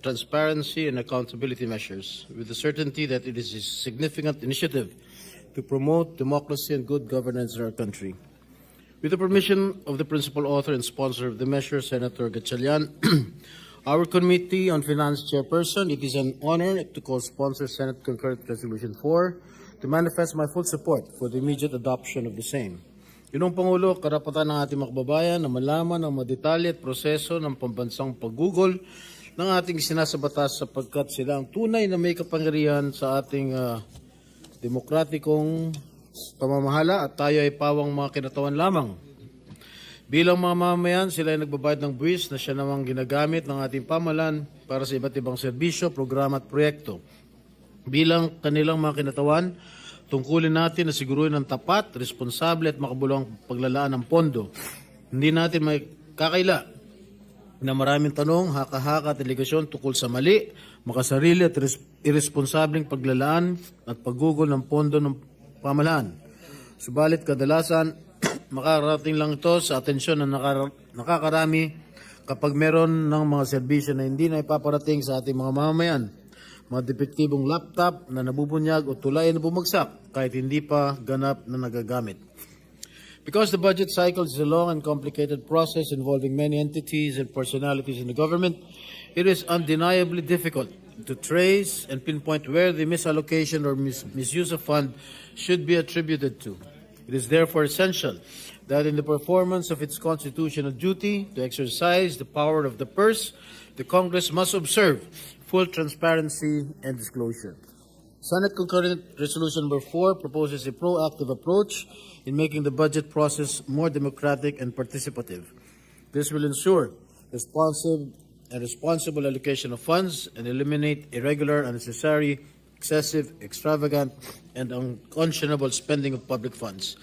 transparency and accountability measures with the certainty that it is a significant initiative to promote democracy and good governance in our country. With the permission of the principal author and sponsor of the measure, Senator Gatchalian, our Committee on Finance Chairperson, it is an honor to co-sponsor Senate Concurrent Resolution 4 to manifest my full support for the immediate adoption of the same. Yunong Pangulo, karapatan ng ating mga kababayan na malaman ang madetalye at proseso ng pambansang paggugol ng ating sinasabatas sapagkat sila ang tunay na may kapangyarihan sa ating demokratikong pamamahala at tayo ay pawang mga kinatawan lamang. Bilang mga mamamayan, sila ay nagbabayad ng buwis na siya namang ginagamit ng ating pamahalaan para sa iba't ibang serbisyo, programa at proyekto. Bilang kanilang mga kinatawan, tungkulin natin na siguruhin ng tapat, responsable at makabuluhang paglalaan ng pondo. Hindi natin may kakaila na maraming tanong, haka-haka at delegasyon tungkol sa mali, makasarili at irresponsableng paglalaan at paggugol ng pondo ng pamahalaan. Subalit kadalasan, makarating lang ito sa atensyon ng nakakarami kapag meron ng mga serbisyo na hindi na ipaparating sa ating mga mamamayan. Mga depektibong laptop na nabubunyag o tulay na bumagsak kahit hindi pa ganap na nagagamit. Because the budget cycle is a long and complicated process involving many entities and personalities in the government, it is undeniably difficult to trace and pinpoint where the misallocation or misuse of fund should be attributed to. It is therefore essential that in the performance of its constitutional duty to exercise the power of the purse, the Congress must observe full transparency and disclosure. Senate Concurrent Resolution Number 4 proposes a proactive approach in making the budget process more democratic and participative. This will ensure responsible allocation of funds and eliminate irregular, unnecessary, excessive, extravagant, and unconscionable spending of public funds.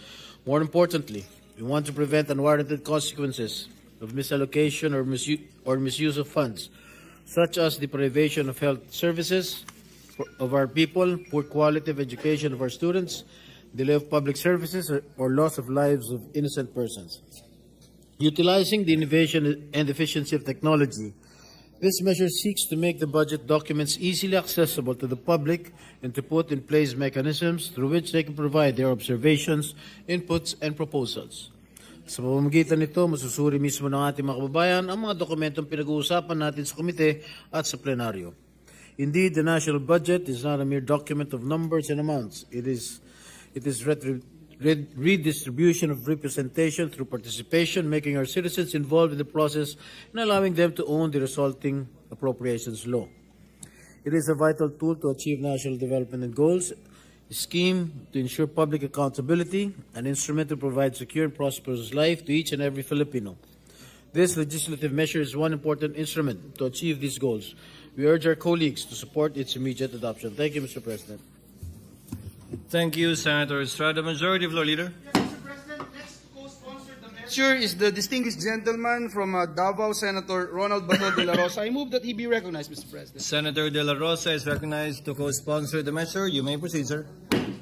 More importantly, we want to prevent unwarranted consequences of misallocation or misuse of funds, such as deprivation of health services of our people, poor quality of education of our students, delay of public services, or loss of lives of innocent persons. Utilizing the innovation and efficiency of technology, this measure seeks to make the budget documents easily accessible to the public and to put in place mechanisms through which they can provide their observations, inputs, and proposals. Sa pamamagitan nito, masusuri mismo ng ating mga kababayan ang mga dokumentong pinag-uusapan natin sa komite at sa plenaryo. Indeed, the national budget is not a mere document of numbers and amounts. It is redistribution of representation through participation, making our citizens involved in the process and allowing them to own the resulting appropriations law. It is a vital tool to achieve national development goals, a scheme to ensure public accountability, an instrument to provide secure and prosperous life to each and every Filipino. This legislative measure is one important instrument to achieve these goals. We urge our colleagues to support its immediate adoption. Thank you, Mr. President. Thank you, Senator Estrada. Majority Floor Leader. Yes, Mr. President, next to co-sponsor the measure is the distinguished gentleman from Davao, Senator Ronald Bato de la Rosa. I move that he be recognized, Mr. President. Senator De La Rosa is recognized to co-sponsor the measure. You may proceed, sir.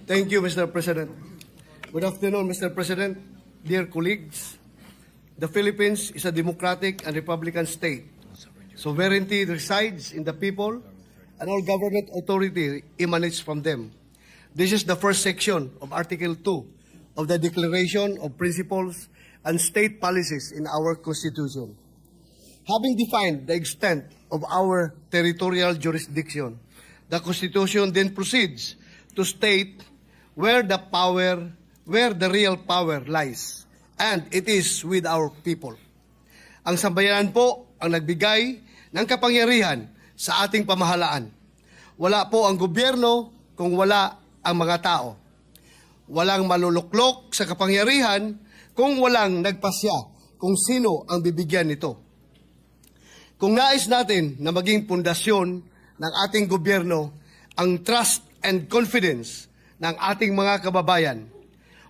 Thank you, Mr. President. Good afternoon, Mr. President, dear colleagues. The Philippines is a democratic and republican state. Sovereignty resides in the people, and all government authority emanates from them. This is the first section of Article 2 of the Declaration of Principles and State Policies in our Constitution. Having defined the extent of our territorial jurisdiction, the Constitution then proceeds to state where the real power lies, and it is with our people. Ang sambayanan po ang nagbigay ng kapangyarihan sa ating pamahalaan. Wala po ang gobyerno kung wala ang mga tao. Walang maluluklok sa kapangyarihan kung walang nagpasya kung sino ang bibigyan nito. Kung nais natin na maging pundasyon ng ating gobyerno ang trust and confidence ng ating mga kababayan,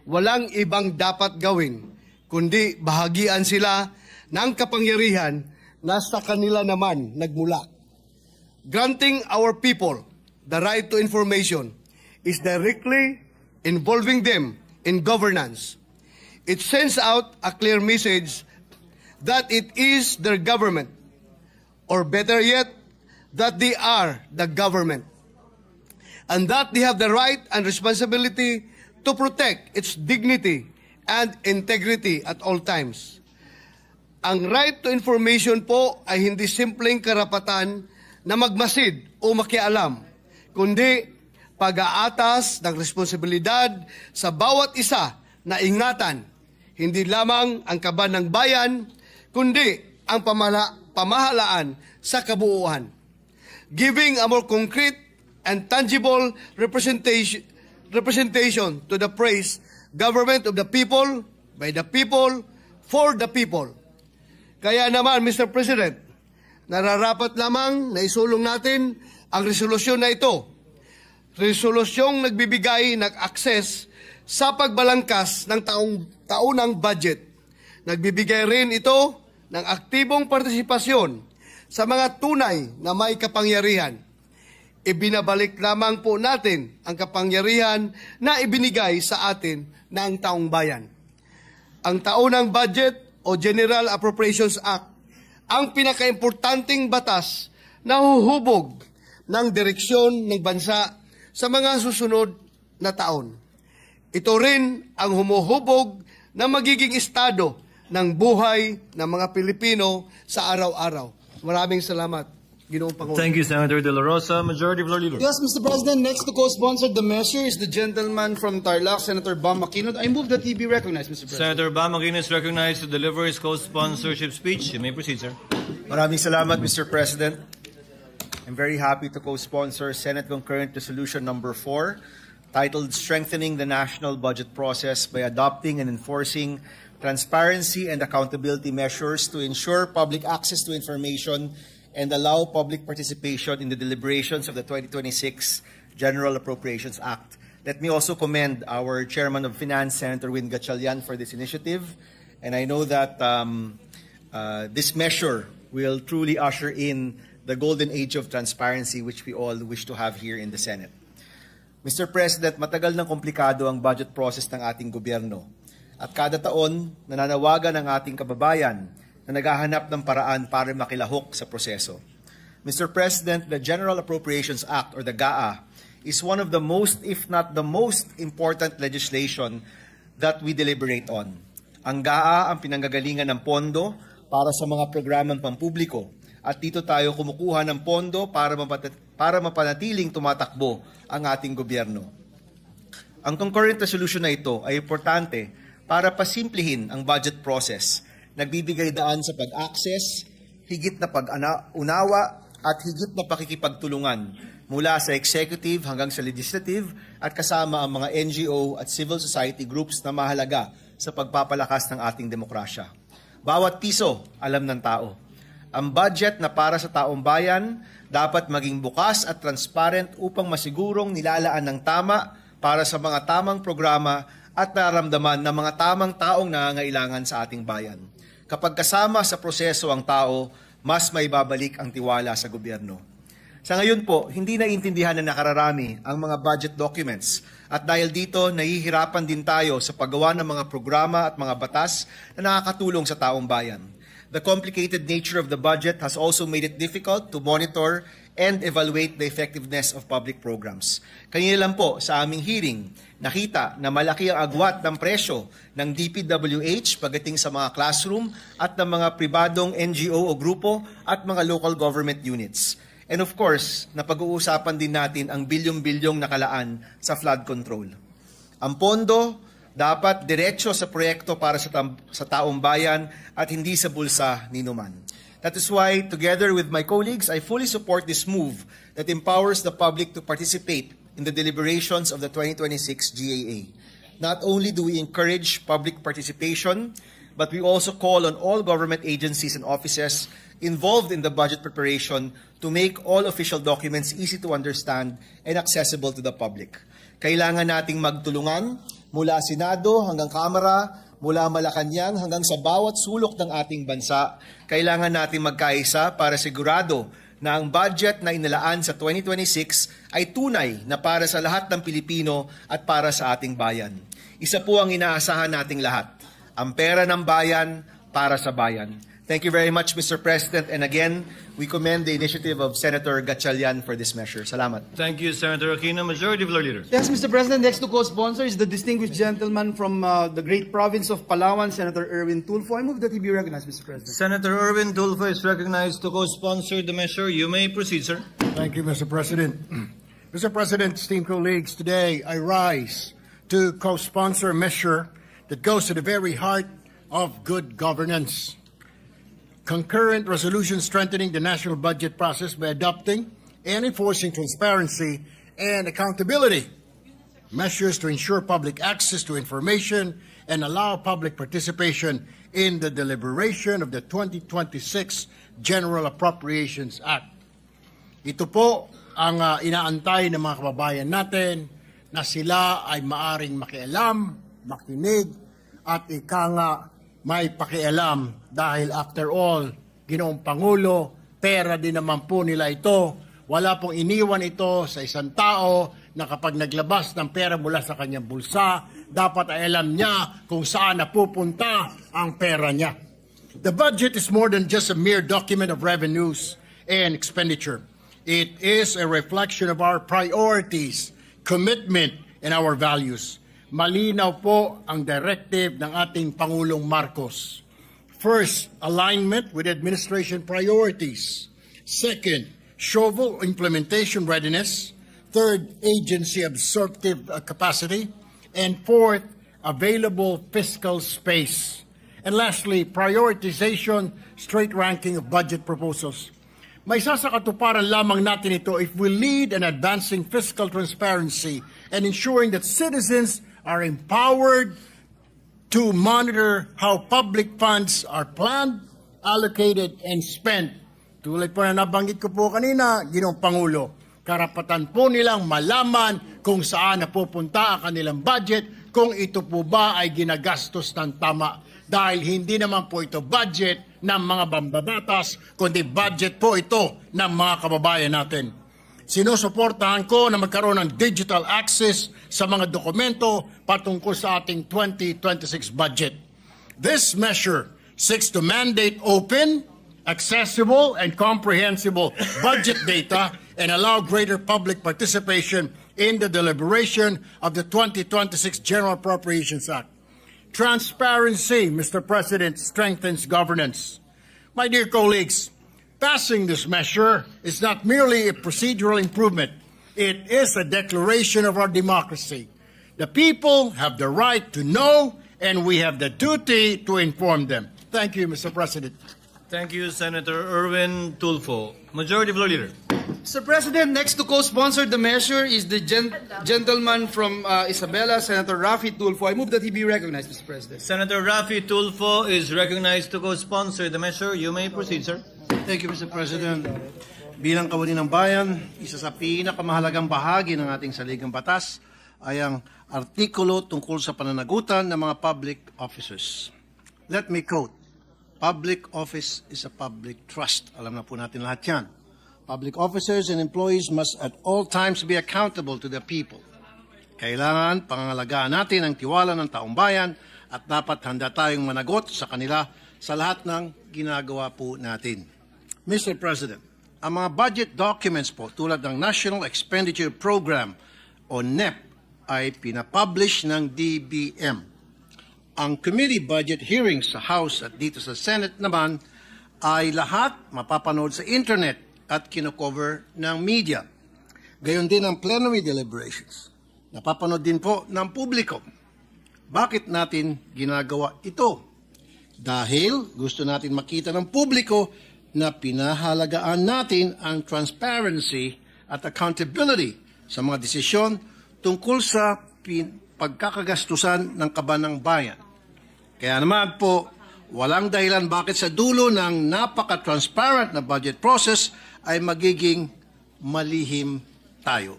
walang ibang dapat gawin kundi bahagian sila ng kapangyarihan na sa kanila naman nagmula. Granting our people the right to information is directly involving them in governance. It sends out a clear message that it is their government, or better yet, that they are the government and that they have the right and responsibility to protect its dignity and integrity at all times. Ang right to information po ay hindi simpleng karapatan na magmasid o makialam, kundi pag-aatas ng responsibilidad sa bawat isa na ingatan hindi lamang ang kaban ng bayan, kundi ang pamahalaan sa kabuuan. Giving a more concrete and tangible representation to the phrase, government of the people, by the people, for the people. Kaya naman, Mr. President, nararapat lamang na isulong natin ang resolusyon na ito. Resolusyong nagbibigay ng access sa pagbalangkas ng taunang budget. Nagbibigay rin ito ng aktibong partisipasyon sa mga tunay na may kapangyarihan. Ibinabalik lamang po natin ang kapangyarihan na ibinigay sa atin ng taong bayan. Ang taunang budget o General Appropriations Act ang pinakaimportanteng batas na huhubog ng direksyon ng bansa sa mga susunod na taon. Ito rin ang humuhubog na magiging estado ng buhay ng mga Pilipino sa araw-araw. Maraming salamat, Ginoong Pangulo. Thank you, Senator De La Rosa. Majority Floor Leader. Yes, Mr. President, next to co-sponsor the measure is the gentleman from Tarlac, Senator Bam Aquino. I move that he be recognized, Mr. President. Senator Bam Aquino is recognized to deliver his co-sponsorship speech. You may proceed, sir. Maraming salamat, Mr. President. I'm very happy to co-sponsor Senate Concurrent Resolution number 4, titled Strengthening the National Budget Process by Adopting and Enforcing Transparency and Accountability Measures to Ensure Public Access to Information and Allow Public Participation in the Deliberations of the 2026 General Appropriations Act. Let me also commend our Chairman of Finance, Senator Win Gatchalian, for this initiative. And I know that this measure will truly usher in the golden age of transparency which we all wish to have here in the Senate. Mr. President, matagal nang komplikado ang budget process ng ating gobyerno. At kada taon, nananawagan ang ating kababayan na naghahanap ng paraan para makilahok sa proseso. Mr. President, the General Appropriations Act, or the GAA, is one of the most, if not the most important legislation that we deliberate on. Ang GAA ang pinanggagalingan ng pondo para sa mga programang pampubliko. At dito tayo kumukuha ng pondo para mapanatiling tumatakbo ang ating gobyerno. Ang concurrent resolution na ito ay importante para pasimplihin ang budget process. Nagbibigay daan sa pag-access, higit na pag-unawa at higit na pakikipagtulungan mula sa executive hanggang sa legislative at kasama ang mga NGO at civil society groups na mahalaga sa pagpapalakas ng ating demokrasya. Bawat piso, alam ng tao. Ang budget na para sa taong bayan dapat maging bukas at transparent upang masigurong nilalaan ng tama para sa mga tamang programa at naramdaman ng mga tamang taong nangangailangan sa ating bayan. Kapag kasama sa proseso ang tao, mas may babalik ang tiwala sa gobyerno. Sa ngayon po, hindi naiintindihan na nakararami ang mga budget documents at dahil dito, nahihirapan din tayo sa paggawa ng mga programa at mga batas na nakakatulong sa taong bayan. The complicated nature of the budget has also made it difficult to monitor and evaluate the effectiveness of public programs. Kanina lang po sa aming hearing, nakita na malaki ang agwat ng presyo ng DPWH pagdating sa mga classroom at ng mga pribadong NGO o grupo at mga local government units. And of course, napag-uusapan din natin ang bilyong-bilyong nakalaan sa flood control. Ang pondo dapat diretso sa proyekto para sa taong bayan at hindi sa bulsa ni numan. That is why, together with my colleagues, I fully support this move that empowers the public to participate in the deliberations of the 2026 GAA. Not only do we encourage public participation, but we also call on all government agencies and offices involved in the budget preparation to make all official documents easy to understand and accessible to the public. Kailangan nating magtulungan mula Senado hanggang Kamara, mula Malacanang hanggang sa bawat sulok ng ating bansa. Kailangan nating magkaisa para sigurado na ang budget na inilaan sa 2026 ay tunay na para sa lahat ng Pilipino at para sa ating bayan. Isa po ang inaasahan nating lahat, ang pera ng bayan para sa bayan. Thank you very much, Mr. President. And again, we commend the initiative of Senator Gatchalian for this measure. Salamat. Thank you, Senator Aquino. Majority Floor Leader. Yes, Mr. President, next to co-sponsor is the distinguished gentleman from the great province of Palawan, Senator Erwin Tulfo. I move that he be recognized, Mr. President. Senator Erwin Tulfo is recognized to co-sponsor the measure. You may proceed, sir. Thank you, Mr. President. Mr. President, esteemed colleagues, today I rise to co-sponsor a measure that goes to the very heart of good governance. Concurrent resolution strengthening the national budget process by adopting and enforcing transparency and accountability. Measures to ensure public access to information and allow public participation in the deliberation of the 2026 General Appropriations Act. Ito po ang inaantay ng mga kababayan natin na sila ay maaring makialam, makinig, at ika nga may pakialam dahil after all, Ginoong Pangulo, pera din naman po nila ito. Wala pong iniwan ito sa isang tao na kapag naglabas ng pera mula sa kanyang bulsa, dapat ay alam niya kung saan napupunta ang pera niya. The budget is more than just a mere document of revenues and expenditure. It is a reflection of our priorities, commitment, and our values. Malinaw po ang directive ng ating Pangulong Marcos. First, alignment with administration priorities. Second, shovel implementation readiness. Third, agency absorptive capacity. And fourth, available fiscal space. And lastly, prioritization, straight ranking of budget proposals. May sasakatuparan lamang natin ito if we lead in advancing fiscal transparency and ensuring that citizens are empowered to monitor how public funds are planned, allocated, and spent. Tulad po na nabanggit ko po kanina, Ginoong Pangulo, karapatan po nilang malaman kung saan napupunta ang kanilang budget, kung ito po ba ay ginagastos ng tama. Dahil hindi naman po ito budget ng mga mambabatas, kundi budget po ito ng mga kababayan natin. Sinusuportahan ko na magkaroon ng digital access sa mga dokumento patungkol sa ating 2026 budget. This measure seeks to mandate open, accessible, and comprehensible budget data and allow greater public participation in the deliberation of the 2026 General Appropriations Act. Transparency, Mr. President, strengthens governance. My dear colleagues, passing this measure is not merely a procedural improvement. It is a declaration of our democracy. The people have the right to know, and we have the duty to inform them. Thank you, Mr. President. Thank you, Senator Erwin Tulfo. Majority Floor Leader. Mr. President, next to co-sponsor the measure is the gentleman from Isabela, Senator Raffy Tulfo. I move that he be recognized, Mr. President. Senator Raffy Tulfo is recognized to co-sponsor the measure. You may proceed, sir. Thank you, Mr. President. Bilang kawani ng bayan, isa sa pinakamahalagang bahagi ng ating saligang batas ay ang artikulo tungkol sa pananagutan ng mga public officers. Let me quote, "Public office is a public trust." Alam na po natin lahat yan. Public officers and employees must at all times be accountable to the people. Kailangan pangangalagaan natin ang tiwala ng taong bayan at dapat handa tayong managot sa kanila sa lahat ng ginagawa po natin. Mr. President, ang mga budget documents po tulad ng National Expenditure Program o NEP ay pinapublish ng DBM. Ang committee budget hearings sa House at dito sa Senate naman ay lahat mapapanood sa internet at kinocover ng media. Gayon din ang plenary deliberations. Napapanood din po ng publiko. Bakit natin ginagawa ito? Dahil gusto natin makita ng publiko na pinahalagaan natin ang transparency at accountability sa mga desisyon tungkol sa pagkakagastusan ng kaban ng bayan. Kaya naman po, walang dahilan bakit sa dulo ng napaka-transparent na budget process ay magiging malihim tayo.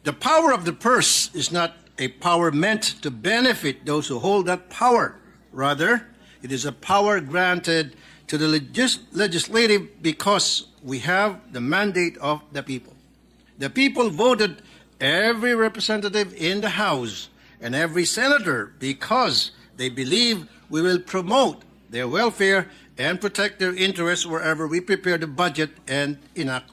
The power of the purse is not a power meant to benefit those who hold that power. Rather, it is a power granted to the legislative because we have the mandate of the people. The people voted every representative in the House and every senator because they believe we will promote their welfare and protect their interests wherever we prepare the budget and enact